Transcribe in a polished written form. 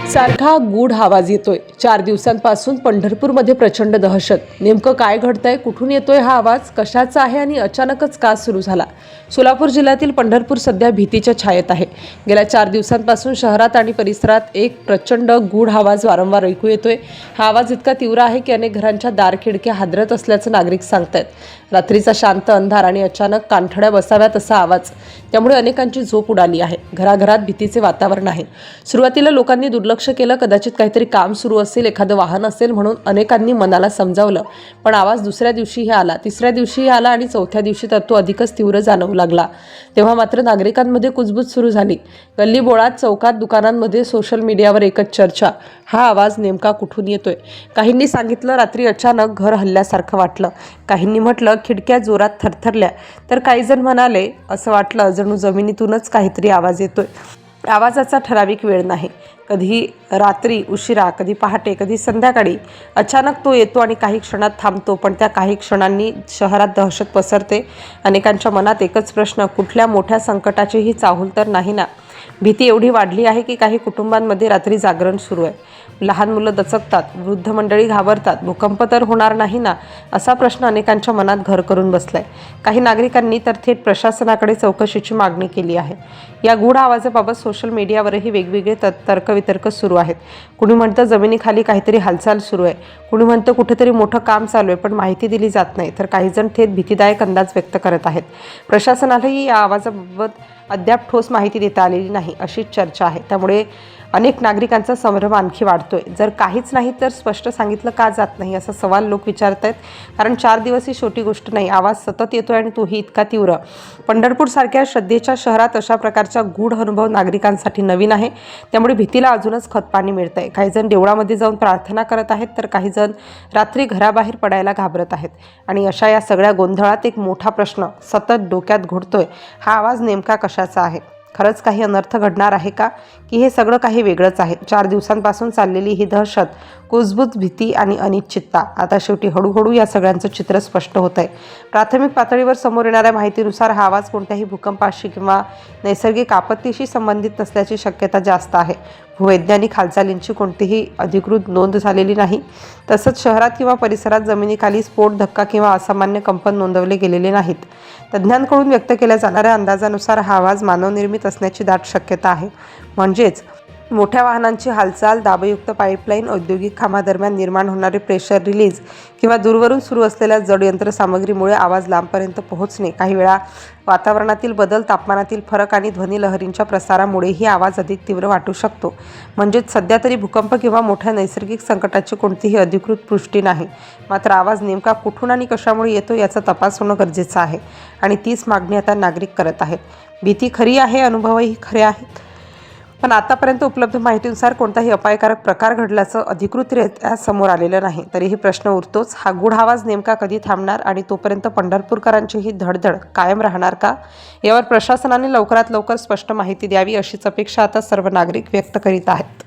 सारखा गूढ आवाज येतोय। 4 दिवसांपासून पंढरपूरमध्ये प्रचंड दहशत। नेमकं काय घडतंय, कुठून येतोय हा आवाज, कशाचा आहे आणि अचानकच का सुरू झाला? सोलापूर जिल्ह्यातील पंढरपूर सध्या भीतीच्या छायेत आहे। गेल्या 4 दिवसांपासून शहरात आणि परिसरात एक प्रचंड गूढ आवाज वारंवार ऐकू येतोय। हा आवाज इतका तीव्र आहे की अनेक घरांच्या दारखिडक्या हादरत असल्याचं नागरिक सांगतायत। रात्रीचा शांत अंधार आणि अचानक कानठळ्या बसाव्यात असा आवाज, त्यामुळे अनेकांची झोप उडाली आहे। घराघरात भीतीचे वातावरण आहे। सुरुवातीला लोकांनी दुर्लक्ष केलं, कदाचित काहीतरी काम सुरू असेल, एखादं वाहन असेल म्हणून अनेकांनी मनाला समजावलं। पण आवाज दुसऱ्या दिवशीही आला, तिसऱ्या दिवशीही आला आणि चौथ्या दिवशी तर तो अधिकच तीव्र जाणवू लागला। तेव्हा मात्र नागरिकांमध्ये कुजबूज सुरू झाली। गल्लीबोळात, चौकात, दुकानांमध्ये, सोशल मीडियावर एकच चर्चा, हा आवाज नेमका कुठून येतोय? काहींनी सांगितलं रात्री अचानक घर हलल्यासारखं वाटलं, काहींनी म्हटलं खिडक्या जोरात थरथरल्या, तर काही जण म्हणाले असं वाटलं जणू जमिनीतूनच काहीतरी आवाज येतोय। आवाजाचा ठराविक वेळ नाही, कधी रात्री उशिरा, कधी पहाटे, कधी संध्याकाळी अचानक तो येतो आणि काही क्षणात थांबतो। पण त्या काही क्षणांनी शहरात दहशत पसरते। अनेकांच्या मनात एकच प्रश्न, कुठल्या मोठ्या संकटाचीही चाहूल तर नाही ना? भीती एवढी वाढली आहे की काही कुटुंबांमध्ये रात्री जागरण सुरू आहे। लहान मुलं दचकतात, वृद्ध मंडळी घाबरतात। भूकंप तर होणार नाही ना, असा प्रश्न अनेकांच्या मनात घर करून बसलाय। काही नागरिकांनी तर थेट प्रशासनाकडे चौकशीची मागणी केली आहे। या गूढ आवाजाबाबत सोशल मीडियावरही वेगवेगळे तर्कवितर्क सुरू आहेत। कुणी म्हणतं जमिनीखाली काहीतरी हालचाल सुरू आहे, कुणी म्हणतं कुठेतरी मोठं काम चालू आहे पण माहिती दिली जात नाही, तर काही जण थेट भीतीदायक अंदाज व्यक्त करत आहेत। प्रशासनालाही या आवाजाबाबत अद्याप ठोस माहिती देता आलेली नाही, अशीच चर्चा आहे। त्यामुळे अनेक नागरिकांचा संभ्रम आणखी वाढतोय। जर काहीच नाही तर स्पष्ट सांगितलं का जात नाही, असा सवाल लोक विचारत आहेत। कारण 4 दिवस ही छोटी गोष्ट नाही, आवाज सतत येतोय आणि तोही इतका तीव्र। पंढरपूरसारख्या श्रद्धेच्या शहरात अशा प्रकारचा गूढ अनुभव नागरिकांसाठी नवीन आहे। त्यामुळे भीतीला अजूनच खतपाणी मिळतंय। काही जण देवळामध्ये जाऊन प्रार्थना करत आहेत, तर काही जण रात्री घराबाहेर पडायला घाबरत आहेत। आणि अशा या सगळ्या गोंधळात एक मोठा प्रश्न सतत डोक्यात घोळतोय, हा आवाज नेमका कशाचा आहे? खरंच काही अनर्थ घडणार आहे का, की हे सगळं काही वेगळंच आहे? 4 दिवसांपासून चाललेली ही दहशत, कुजबूज, भीती आणि अनिश्चितता, आता शेवटी हळूहळू या सगळ्यांचं चित्र स्पष्ट होत आहे। प्राथमिक पातळीवर समोर येणाऱ्या माहितीनुसार हा आवाज कोणत्याही भूकंपाशी किंवा नैसर्गिक आपत्तीशी संबंधित नसल्याची शक्यता जास्त आहे। भूवैज्ञानिक हालचालींची कोणतीही अधिकृत नोंद झालेली नाही। तसंच शहरात किंवा परिसरात जमिनीखाली स्फोट, धक्का किंवा असामान्य कंपन नोंदवले गेलेले नाहीत। तज्ज्ञांकडून व्यक्त केल्या जाणाऱ्या अंदाजानुसार हा आवाज मानवनिर्मित असण्याची दाट शक्यता आहे। म्हणजेच मोठ्या वाहनांची हालचाल, दाबयुक्त पाईपलाईन, औद्योगिक कामादरम्यान निर्माण होणारे प्रेशर रिलीज किंवा दूरवरून सुरू असलेल्या जड यंत्रसामग्रीमुळे आवाज लांबपर्यंत पोहोचणे, काही वेळा वातावरणातील बदल, तापमानातील फरक आणि ध्वनिलहरींच्या प्रसारामुळेही आवाज अधिक तीव्र वाटू शकतो। म्हणजेच सध्या तरी भूकंप किंवा मोठ्या नैसर्गिक संकटाची कोणतीही अधिकृत पुष्टी नाही, मात्र आवाज नेमका कुठून आणि कशामुळे येतो याचा तपास होणं गरजेचं आहे। आणि तीच मागणी आता नागरिक करत आहेत। भीती खरी आहे, अनुभवही खरे आहेत, पण आतापर्यंत उपलब्ध माहितीनुसार कोणताही अपायकारक प्रकार घडल्याचं अधिकृतरित्या समोर आलेलं नाही। तरीही प्रश्न उरतोच, हा गूढ आवाज नेमका कधी थांबणार आणि तोपर्यंत पंढरपूरकरांची ही धडधड कायम राहणार का? यावर प्रशासनाने लवकरात लवकर स्पष्ट माहिती द्यावी, अशीच अपेक्षा आता सर्व नागरिक व्यक्त करीत आहेत।